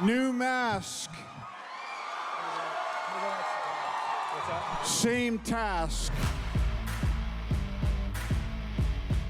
New mask. Same task.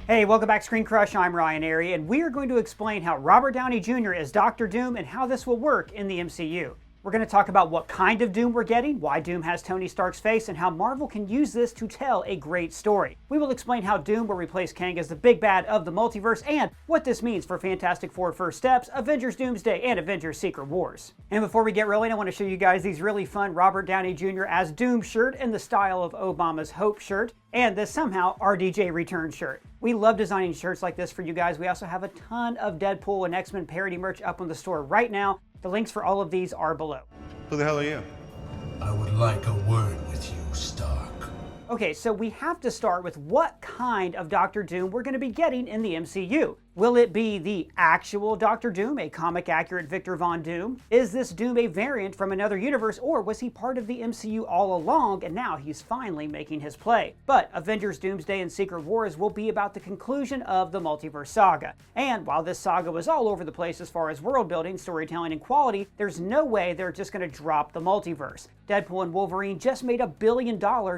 Hey, welcome back to ScreenCrush. I'm Ryan Airy, and we are going to explain how Robert Downey Jr. is Dr. Doom and how this will work in the MCU. We're going to talk about what kind of Doom we're getting, why Doom has Tony Stark's face, and how Marvel can use this to tell a great story. We will explain how Doom will replace Kang as the big bad of the multiverse, and what this means for Fantastic Four First Steps, Avengers Doomsday, and Avengers Secret Wars. And before we get rolling, I want to show you guys these really fun Robert Downey Jr. as Doom shirt in the style of Obama's Hope shirt, and this somehow RDJ Return shirt. We love designing shirts like this for you guys. We also have a ton of Deadpool and X-Men parody merch up on the store right now. The links for all of these are below. Who the hell are you? I would like a word with you, Stark. Okay, so we have to start with what kind of Doctor Doom we're going to be getting in the MCU. Will it be the actual Doctor Doom, a comic-accurate Victor Von Doom? Is this Doom a variant from another universe, or was he part of the MCU all along and now he's finally making his play? But Avengers Doomsday and Secret Wars will be about the conclusion of the multiverse saga. And while this saga was all over the place as far as world building, storytelling, and quality, there's no way they're just going to drop the multiverse. Deadpool and Wolverine just made $1 billion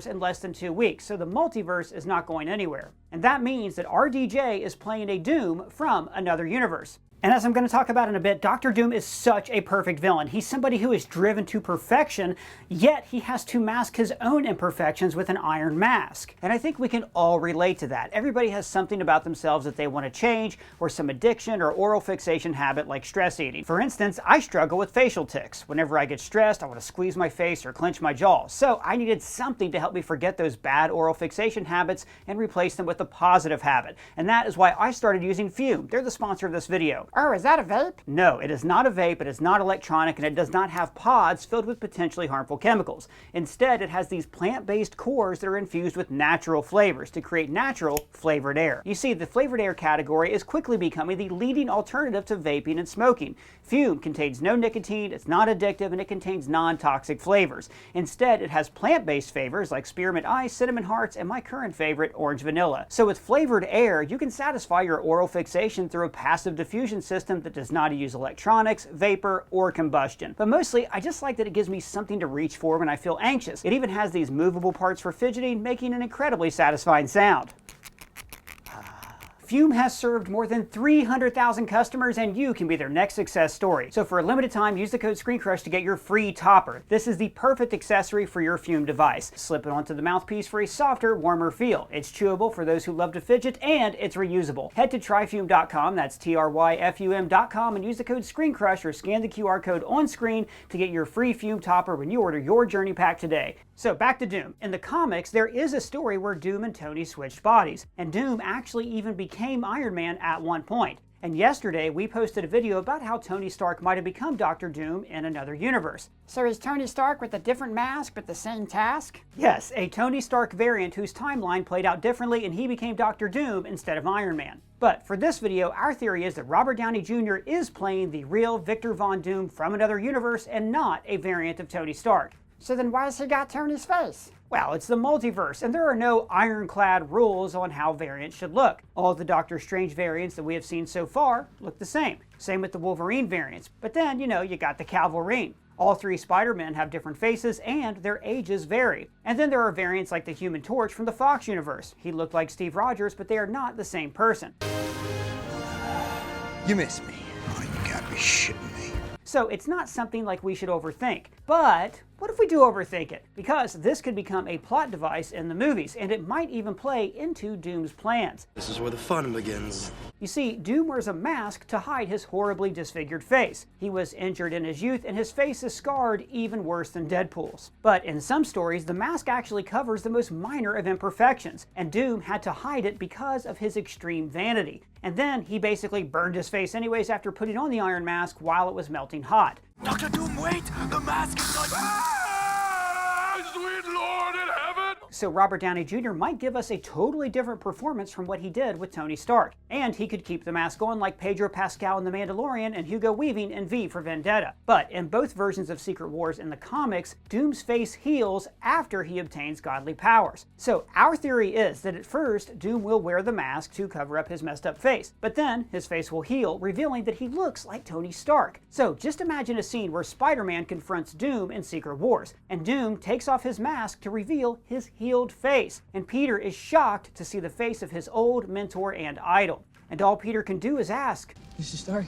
in less than 2 weeks, so the multiverse is not going anywhere. And that means that RDJ is playing a Doom from another universe. And as I'm going to talk about in a bit, Doctor Doom is such a perfect villain. He's somebody who is driven to perfection, yet he has to mask his own imperfections with an iron mask. And I think we can all relate to that. Everybody has something about themselves that they want to change, or some addiction or oral fixation habit like stress eating. For instance, I struggle with facial tics. Whenever I get stressed, I want to squeeze my face or clench my jaw. So I needed something to help me forget those bad oral fixation habits and replace them with a positive habit. And that is why I started using Fume. They're the sponsor of this video. Oh, is that a vape? No, it is not a vape, it is not electronic, and it does not have pods filled with potentially harmful chemicals. Instead, it has these plant-based cores that are infused with natural flavors to create natural flavored air. You see, the flavored air category is quickly becoming the leading alternative to vaping and smoking. Fume contains no nicotine, it's not addictive, and it contains non-toxic flavors. Instead, it has plant-based flavors like spearmint ice, cinnamon hearts, and my current favorite, orange vanilla. So with flavored air, you can satisfy your oral fixation through a passive diffusion system that does not use electronics, vapor, or combustion. But mostly, I just like that it gives me something to reach for when I feel anxious. It even has these movable parts for fidgeting, making an incredibly satisfying sound. Fume has served more than 300,000 customers, and you can be their next success story. So for a limited time, use the code ScreenCrush to get your free topper. This is the perfect accessory for your Fume device. Slip it onto the mouthpiece for a softer, warmer feel. It's chewable for those who love to fidget, and it's reusable. Head to tryfume.com, that's tryfum.com, and use the code ScreenCrush or scan the QR code on screen to get your free Fume topper when you order your Journey Pack today. So back to Doom. In the comics, there is a story where Doom and Tony switched bodies, and Doom actually even became Iron Man at one point. And yesterday, we posted a video about how Tony Stark might have become Dr. Doom in another universe. So is Tony Stark with a different mask but the same task? Yes, a Tony Stark variant whose timeline played out differently and he became Dr. Doom instead of Iron Man. But for this video, our theory is that Robert Downey Jr. is playing the real Victor Von Doom from another universe and not a variant of Tony Stark. So then why has he got Tony's face? Well, it's the multiverse, and there are no ironclad rules on how variants should look. All the Doctor Strange variants that we have seen so far look the same. Same with the Wolverine variants. But then, you got the Calvary. All 3 Spider-Men have different faces, and their ages vary. And then there are variants like the Human Torch from the Fox universe. He looked like Steve Rogers, but they are not the same person. You miss me. Oh, you gotta be shitting me. So it's not something like we should overthink. But what if we do overthink it? Because this could become a plot device in the movies, and it might even play into Doom's plans. This is where the fun begins. You see, Doom wears a mask to hide his horribly disfigured face. He was injured in his youth, and his face is scarred even worse than Deadpool's. But in some stories, the mask actually covers the most minor of imperfections, and Doom had to hide it because of his extreme vanity. And then he basically burned his face anyways after putting on the iron mask while it was melting hot. Dr. Doom, wait! The mask is not... Ah, sweet Lord in heaven! so Robert Downey Jr. might give us a totally different performance from what he did with Tony Stark. And he could keep the mask on like Pedro Pascal in The Mandalorian and Hugo Weaving in V for Vendetta. But in both versions of Secret Wars in the comics, Doom's face heals after he obtains godly powers. So our theory is that at first, Doom will wear the mask to cover up his messed up face, but then his face will heal, revealing that he looks like Tony Stark. So just imagine a scene where Spider-Man confronts Doom in Secret Wars, and Doom takes off his mask to reveal his healed face, and Peter is shocked to see the face of his old mentor and idol. And all Peter can do is ask, Mr. Stark?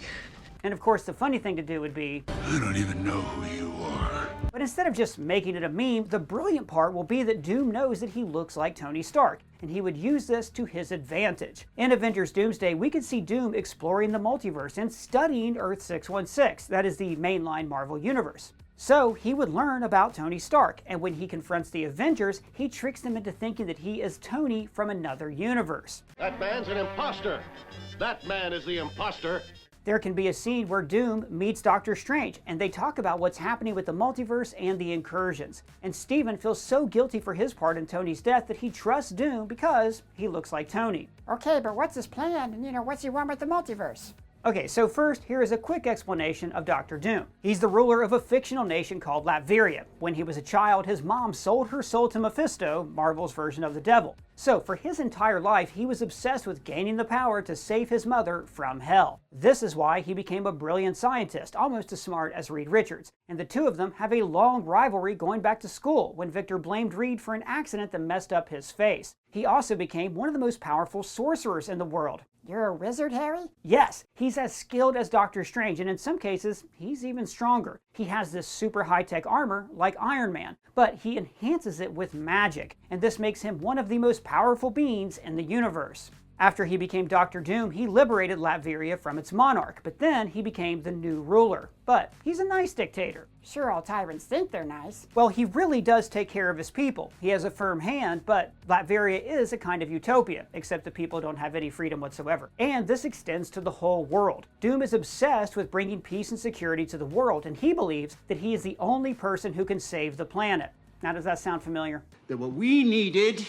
And of course the funny thing to do would be, I don't even know who you are. but instead of just making it a meme, the brilliant part will be that Doom knows that he looks like Tony Stark, and he would use this to his advantage. In Avengers Doomsday, we could see Doom exploring the multiverse and studying Earth-616, that is the mainline Marvel universe. So he would learn about Tony Stark, and when he confronts the Avengers, he tricks them into thinking that he is Tony from another universe. That man's an imposter. That man is the imposter. There can be a scene where Doom meets Doctor Strange, and they talk about what's happening with the multiverse and the incursions. And Steven feels so guilty for his part in Tony's death that he trusts Doom because he looks like Tony. Okay, but what's his plan? And what's he want with the multiverse? Okay, so first, here is a quick explanation of Dr. Doom. He's the ruler of a fictional nation called Latveria. When he was a child, his mom sold her soul to Mephisto, Marvel's version of the devil. So for his entire life, he was obsessed with gaining the power to save his mother from hell. This is why he became a brilliant scientist, almost as smart as Reed Richards. And the two of them have a long rivalry going back to school, when Victor blamed Reed for an accident that messed up his face. He also became one of the most powerful sorcerers in the world. You're a wizard, Harry? Yes, he's as skilled as Doctor Strange, and in some cases, he's even stronger. He has this super high-tech armor, like Iron Man, but he enhances it with magic, and this makes him one of the most powerful beings in the universe. After he became Dr. Doom, he liberated Latveria from its monarch, but then he became the new ruler. But he's a nice dictator. Sure, all tyrants think they're nice. Well, he really does take care of his people. He has a firm hand, but Latveria is a kind of utopia, except the people don't have any freedom whatsoever. And this extends to the whole world. Doom is obsessed with bringing peace and security to the world, and he believes that he is the only person who can save the planet. Now, does that sound familiar? That what we needed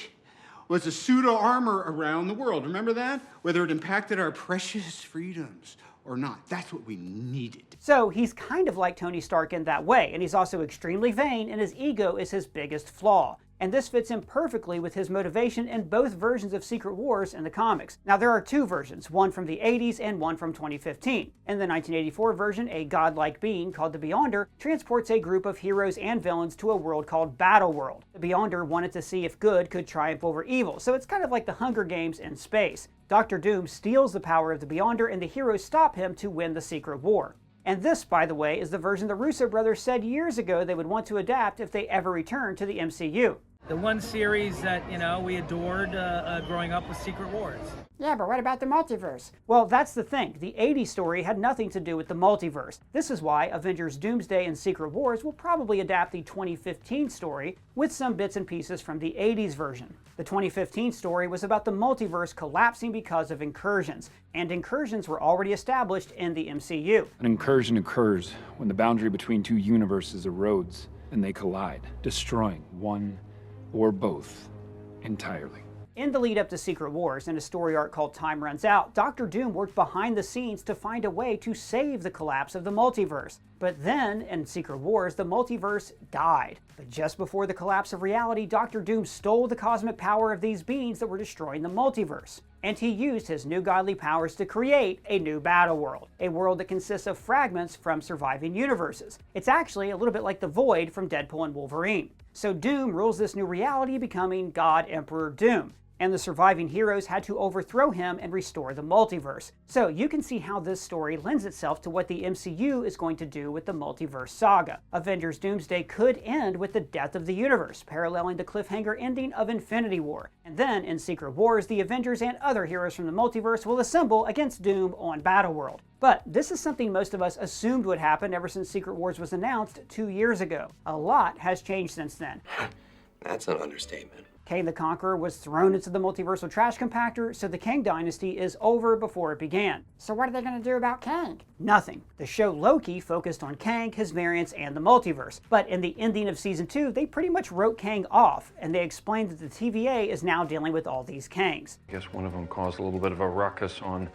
was a pseudo armor around the world. Remember that? Whether it impacted our precious freedoms or not. That's what we needed. So he's kind of like Tony Stark in that way, and he's also extremely vain, and his ego is his biggest flaw. And this fits in perfectly with his motivation in both versions of Secret Wars in the comics. Now, there are two versions, one from the 80s and one from 2015. In the 1984 version, a godlike being called the Beyonder transports a group of heroes and villains to a world called Battleworld. The Beyonder wanted to see if good could triumph over evil, so it's kind of like the Hunger Games in space. Dr. Doom steals the power of the Beyonder, and the heroes stop him to win the Secret War. And this, by the way, is the version the Russo brothers said years ago they would want to adapt if they ever returned to the MCU. The one series that, we adored growing up was Secret Wars. Yeah, but what about the multiverse? Well, that's the thing. The 80s story had nothing to do with the multiverse. This is why Avengers Doomsday and Secret Wars will probably adapt the 2015 story with some bits and pieces from the 80s version. The 2015 story was about the multiverse collapsing because of incursions, and incursions were already established in the MCU. An incursion occurs when the boundary between two universes erodes and they collide, destroying one or both entirely. In the lead up to Secret Wars, in a story arc called Time Runs Out, Dr. Doom worked behind the scenes to find a way to save the collapse of the multiverse. But then, in Secret Wars, the multiverse died. But just before the collapse of reality, Dr. Doom stole the cosmic power of these beings that were destroying the multiverse. And he used his new godly powers to create a new battle world, a world that consists of fragments from surviving universes. It's actually a little bit like the Void from Deadpool and Wolverine. So Doom rules this new reality, becoming God Emperor Doom. And the surviving heroes had to overthrow him and restore the multiverse. So you can see how this story lends itself to what the MCU is going to do with the multiverse saga. Avengers Doomsday could end with the death of the universe, paralleling the cliffhanger ending of Infinity War. And then in Secret Wars, the Avengers and other heroes from the multiverse will assemble against Doom on Battleworld. But this is something most of us assumed would happen ever since Secret Wars was announced 2 years ago. A lot has changed since then. That's an understatement. Kang the Conqueror was thrown into the multiversal trash compactor, so the Kang dynasty is over before it began. So what are they going to do about Kang? Nothing. The show Loki focused on Kang, his variants, and the multiverse. But in the ending of season 2, they pretty much wrote Kang off, and they explained that the TVA is now dealing with all these Kangs. I guess one of them caused a little bit of a ruckus on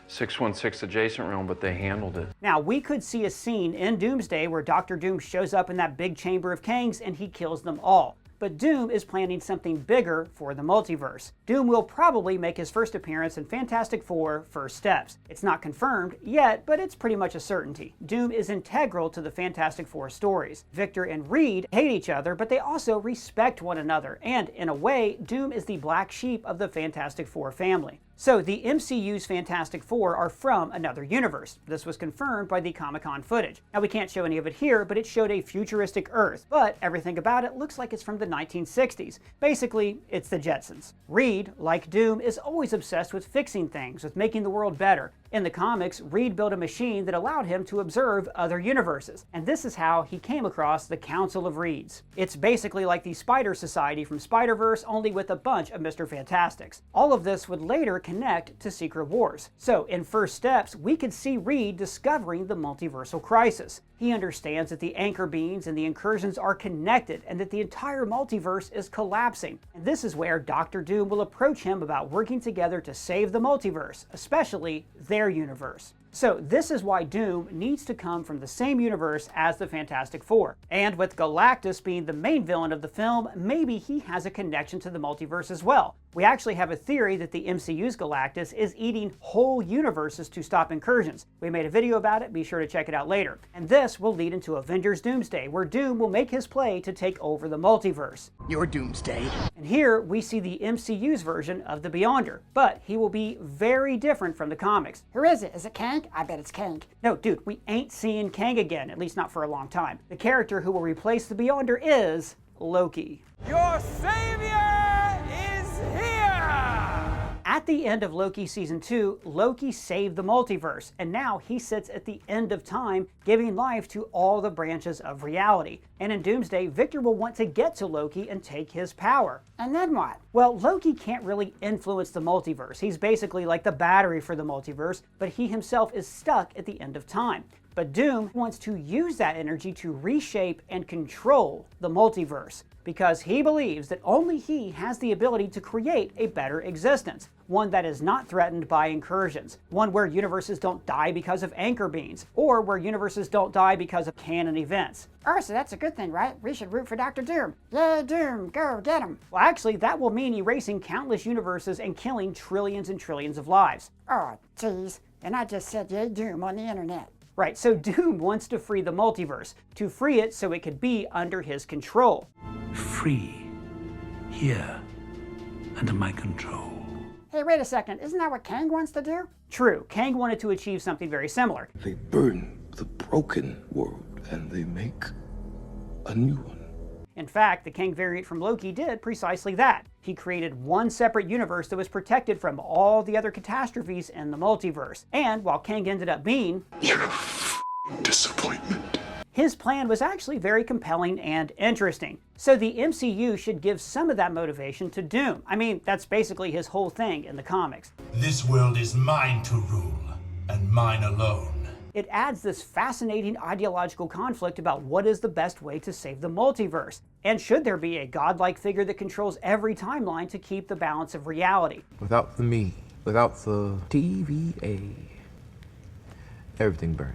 616 adjacent realm, but they handled it. Now, we could see a scene in Doomsday where Dr. Doom shows up in that big chamber of Kangs and he kills them all. But Doom is planning something bigger for the multiverse. Doom will probably make his first appearance in Fantastic Four: First Steps. It's not confirmed yet, but it's pretty much a certainty. Doom is integral to the Fantastic Four stories. Victor and Reed hate each other, but they also respect one another, and in a way, Doom is the black sheep of the Fantastic Four family. So the MCU's Fantastic Four are from another universe. This was confirmed by the Comic-Con footage. Now we can't show any of it here, but it showed a futuristic Earth, but everything about it looks like it's from the 1960s. Basically, it's the Jetsons. Reed, like Doom, is always obsessed with fixing things, with making the world better. In the comics, Reed built a machine that allowed him to observe other universes, and this is how he came across the Council of Reeds. It's basically like the Spider Society from Spider-Verse, only with a bunch of Mr. Fantastics. All of this would later connect to Secret Wars. So in First Steps, we could see Reed discovering the multiversal crisis. He understands that the anchor beams and the incursions are connected and that the entire multiverse is collapsing. And this is where Dr. Doom will approach him about working together to save the multiverse, especially their universe. So this is why Doom needs to come from the same universe as the Fantastic Four. And with Galactus being the main villain of the film, maybe he has a connection to the multiverse as well. We actually have a theory that the MCU's Galactus is eating whole universes to stop incursions. We made a video about it, be sure to check it out later. And this will lead into Avengers Doomsday, where Doom will make his play to take over the multiverse. Your doomsday. And here we see the MCU's version of the Beyonder, but he will be very different from the comics. Who is it? Is it Kang? I bet it's Kang. No, dude, we ain't seeing Kang again, at least not for a long time. The character who will replace the Beyonder is Loki. Your savior is here! At the end of Loki Season 2, Loki saved the multiverse, and now he sits at the end of time, giving life to all the branches of reality. And in Doomsday, Victor will want to get to Loki and take his power. And then what? Well, Loki can't really influence the multiverse. He's basically like the battery for the multiverse, but he himself is stuck at the end of time. But Doom wants to use that energy to reshape and control the multiverse, because he believes that only he has the ability to create a better existence, one that is not threatened by incursions, one where universes don't die because of anchor beams, or where universes don't die because of canon events. Oh, so that's a good thing, right? We should root for Dr. Doom. Yay, Doom, go get him. Well, actually, that will mean erasing countless universes and killing trillions and trillions of lives. Oh, geez. And I just said yay, Doom on the internet. Right, so Doom wants to free the multiverse, to free it so it could be under his control. Free. Here. Under my control. Hey, wait a second. Isn't that what Kang wants to do? True, Kang wanted to achieve something very similar. They burn the broken world and they make a new one. In fact, the Kang variant from Loki did precisely that. He created one separate universe that was protected from all the other catastrophes in the multiverse. And while Kang ended up being You're a disappointment. his plan was actually very compelling and interesting. So the MCU should give some of that motivation to Doom. I mean, that's basically his whole thing in the comics. This world is mine to rule, and mine alone. It adds this fascinating ideological conflict about what is the best way to save the multiverse. And should there be a godlike figure that controls every timeline to keep the balance of reality? Without the me, without the TVA, everything burns.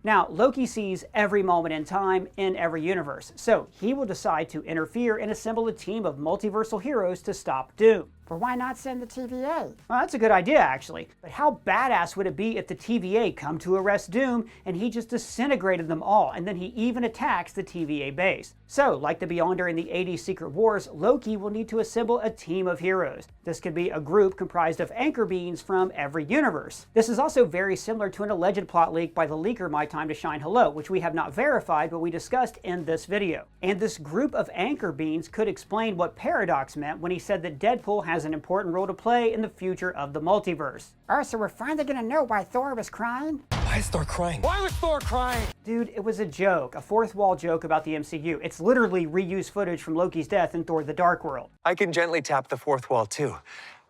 Now, Loki sees every moment in time in every universe, so he will decide to interfere and assemble a team of multiversal heroes to stop Doom. But why not send the TVA? Well, that's a good idea, actually. But how badass would it be if the TVA come to arrest Doom and he just disintegrated them all, and then he even attacks the TVA base? So, like the Beyonder in the 80s Secret Wars, Loki will need to assemble a team of heroes. This could be a group comprised of anchor beings from every universe. This is also very similar to an alleged plot leak by the leaker My Time to Shine Hello, which we have not verified, but we discussed in this video. And this group of anchor beings could explain what Paradox meant when he said that Deadpool had has an important role to play in the future of the multiverse. Oh, so we're finally gonna know why Thor was crying? Why is Thor crying? Why was Thor crying? Dude, it was a joke, a fourth wall joke about the MCU. It's literally reused footage from Loki's death in Thor: The Dark World. I can gently tap the fourth wall too.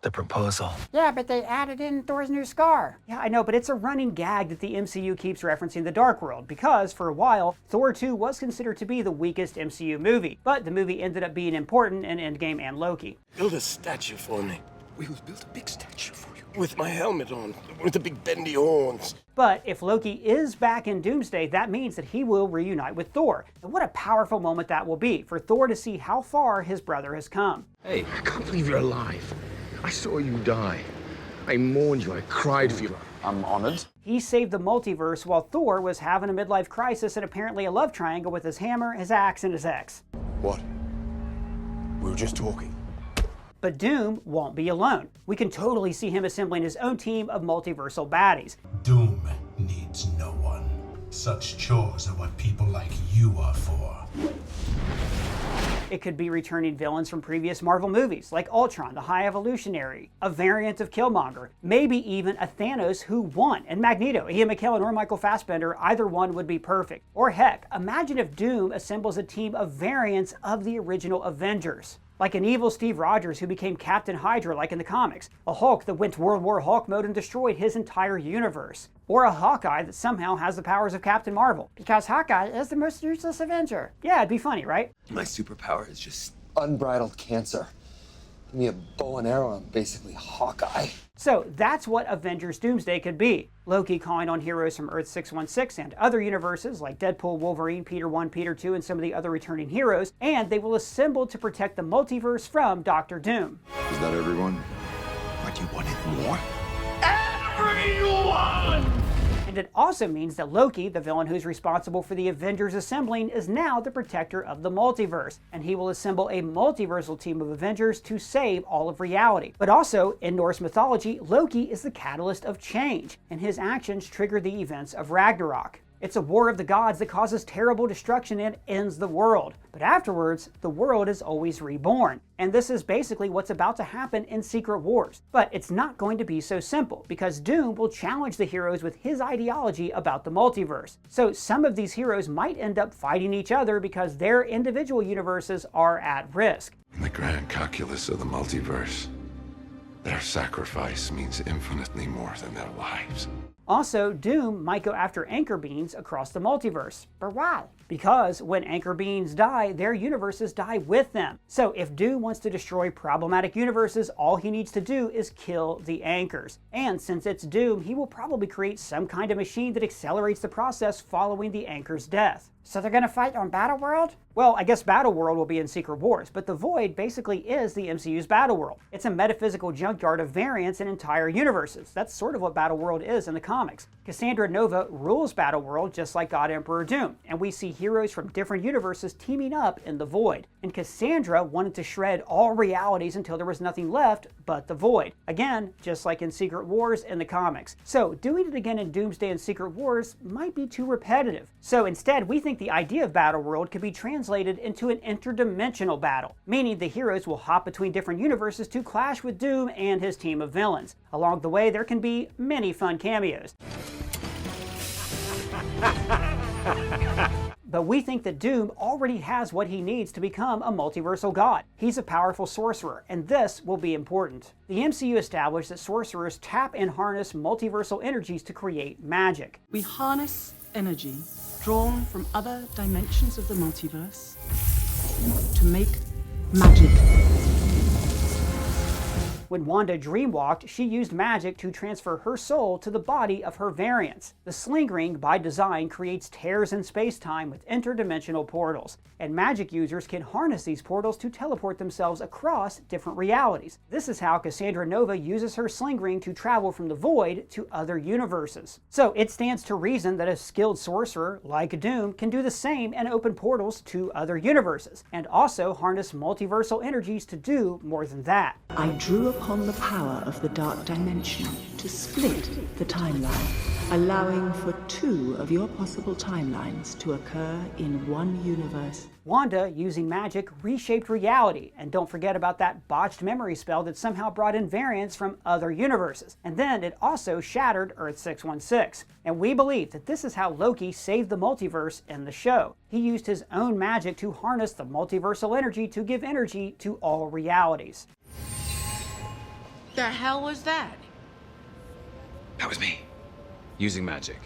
The proposal. Yeah, but they added in Thor's new scar. Yeah, I know, but it's a running gag that the MCU keeps referencing The Dark World, because for a while, Thor 2 was considered to be the weakest MCU movie, but the movie ended up being important in Endgame and Loki. Build a statue for me. We will build a big statue for you. With my helmet on, with the big bendy horns. But if Loki is back in Doomsday, that means that he will reunite with Thor. And what a powerful moment that will be for Thor to see how far his brother has come. Hey, I can't believe you're alive. I saw you die. I mourned you. I cried for you. I'm honored. He saved the multiverse while Thor was having a midlife crisis and apparently a love triangle with his hammer, his axe, and his ex. What? We were just talking. But Doom won't be alone. We can totally see him assembling his own team of multiversal baddies. Doom needs no one. Such chores are what people like you are for. It could be returning villains from previous Marvel movies, like Ultron, the High Evolutionary, a variant of Killmonger, maybe even a Thanos who won, and Magneto, Ian McKellen, or Michael Fassbender. Either one would be perfect. Or heck, imagine if Doom assembles a team of variants of the original Avengers. Like an evil Steve Rogers who became Captain Hydra like in the comics, a Hulk that went World War Hulk mode and destroyed his entire universe, or a Hawkeye that somehow has the powers of Captain Marvel. Because Hawkeye is the most useless Avenger. Yeah, it'd be funny, right? My superpower is just unbridled cancer. Give me a bow and arrow, I'm basically Hawkeye. So that's what Avengers Doomsday could be. Loki calling on heroes from Earth 616 and other universes like Deadpool, Wolverine, Peter 1, Peter 2, and some of the other returning heroes, and they will assemble to protect the multiverse from Doctor Doom. Is that everyone? But you wanted more? Everyone! And it also means that Loki, the villain who's responsible for the Avengers assembling, is now the protector of the multiverse, and he will assemble a multiversal team of Avengers to save all of reality. But also, in Norse mythology, Loki is the catalyst of change, and his actions trigger the events of Ragnarok. It's a war of the gods that causes terrible destruction and ends the world. But afterwards, the world is always reborn. And this is basically what's about to happen in Secret Wars. But it's not going to be so simple, because Doom will challenge the heroes with his ideology about the multiverse. So some of these heroes might end up fighting each other because their individual universes are at risk. In the grand calculus of the multiverse, their sacrifice means infinitely more than their lives. Also, Doom might go after anchor beings across the multiverse. But why? Because when anchor beings die, their universes die with them. So if Doom wants to destroy problematic universes, all he needs to do is kill the anchors. And since it's Doom, he will probably create some kind of machine that accelerates the process following the anchor's death. So they're gonna fight on Battleworld? Well, I guess Battleworld will be in Secret Wars, but the Void basically is the MCU's Battleworld. It's a metaphysical junkyard of variants in entire universes. That's sort of what Battleworld is in the comics. Cassandra Nova rules Battleworld just like God Emperor Doom, and we see heroes from different universes teaming up in the Void. And Cassandra wanted to shred all realities until there was nothing left but the Void. Again, just like in Secret Wars in the comics. So doing it again in Doomsday and Secret Wars might be too repetitive. So instead, we think the idea of Battleworld could be translated into an interdimensional battle, meaning the heroes will hop between different universes to clash with Doom and his team of villains. Along the way, there can be many fun cameos. But we think that Doom already has what he needs to become a multiversal god. He's a powerful sorcerer, and this will be important. The MCU established that sorcerers tap and harness multiversal energies to create magic. We harness energy drawn from other dimensions of the multiverse to make magic. When Wanda dreamwalked, she used magic to transfer her soul to the body of her variants. The Sling Ring, by design, creates tears in space-time with interdimensional portals, and magic users can harness these portals to teleport themselves across different realities. This is how Cassandra Nova uses her Sling Ring to travel from the Void to other universes. So it stands to reason that a skilled sorcerer, like Doom, can do the same and open portals to other universes, and also harness multiversal energies to do more than that. I drew upon the power of the dark dimension to split the timeline. allowing for 2 of your possible timelines to occur in one universe. Wanda, using magic, reshaped reality, and don't forget about that botched memory spell that somehow brought in variants from other universes. And then it also shattered Earth 616. And we believe that this is how Loki saved the multiverse in the show. He used his own magic to harness the multiversal energy to give energy to all realities. The hell was that? That was me, using magic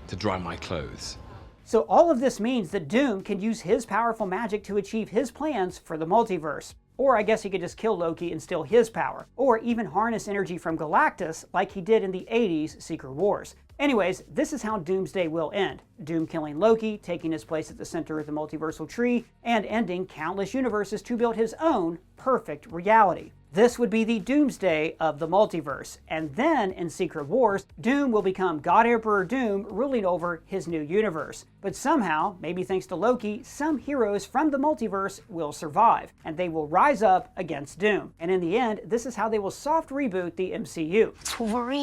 to dry my clothes. So all of this means that Doom can use his powerful magic to achieve his plans for the multiverse. Or I guess he could just kill Loki and steal his power. Or even harness energy from Galactus like he did in the 80s Secret Wars. Anyways, this is how Doomsday will end. Doom killing Loki, taking his place at the center of the multiversal tree, and ending countless universes to build his own perfect reality. This would be the Doomsday of the multiverse. And then, in Secret Wars, Doom will become God Emperor Doom, ruling over his new universe. But somehow, maybe thanks to Loki, some heroes from the multiverse will survive, and they will rise up against Doom. And in the end, this is how they will soft reboot the MCU.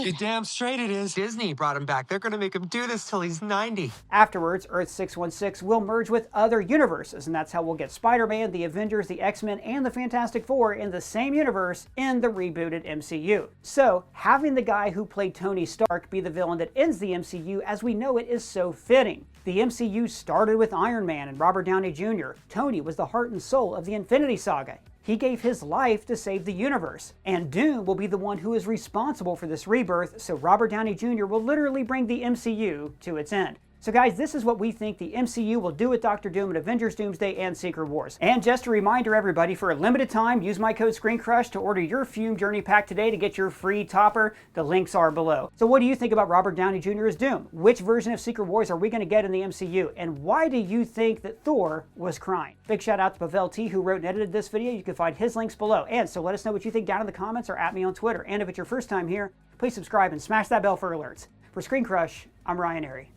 You're damn straight it is. Disney brought him back. They're gonna make him do this till he's 90. Afterwards, Earth 616 will merge with other universes, and that's how we'll get Spider-Man, the Avengers, the X-Men, and the Fantastic Four in the same universe in the rebooted MCU. So, having the guy who played Tony Stark be the villain that ends the MCU as we know it is so fitting. The MCU started with Iron Man and Robert Downey Jr. Tony was the heart and soul of the Infinity Saga. He gave his life to save the universe. And Doom will be the one who is responsible for this rebirth, so Robert Downey Jr. will literally bring the MCU to its end. So guys, this is what we think the MCU will do with Doctor Doom in Avengers Doomsday and Secret Wars. And just a reminder everybody, for a limited time, use my code ScreenCrush to order your Fume Journey Pack today to get your free topper. The links are below. So what do you think about Robert Downey Jr. as Doom? Which version of Secret Wars are we going to get in the MCU? And why do you think that Thor was crying? Big shout out to Pavel T who wrote and edited this video. You can find his links below. And so let us know what you think down in the comments or at me on Twitter. And if it's your first time here, please subscribe and smash that bell for alerts. For ScreenCrush, I'm Ryan Airy.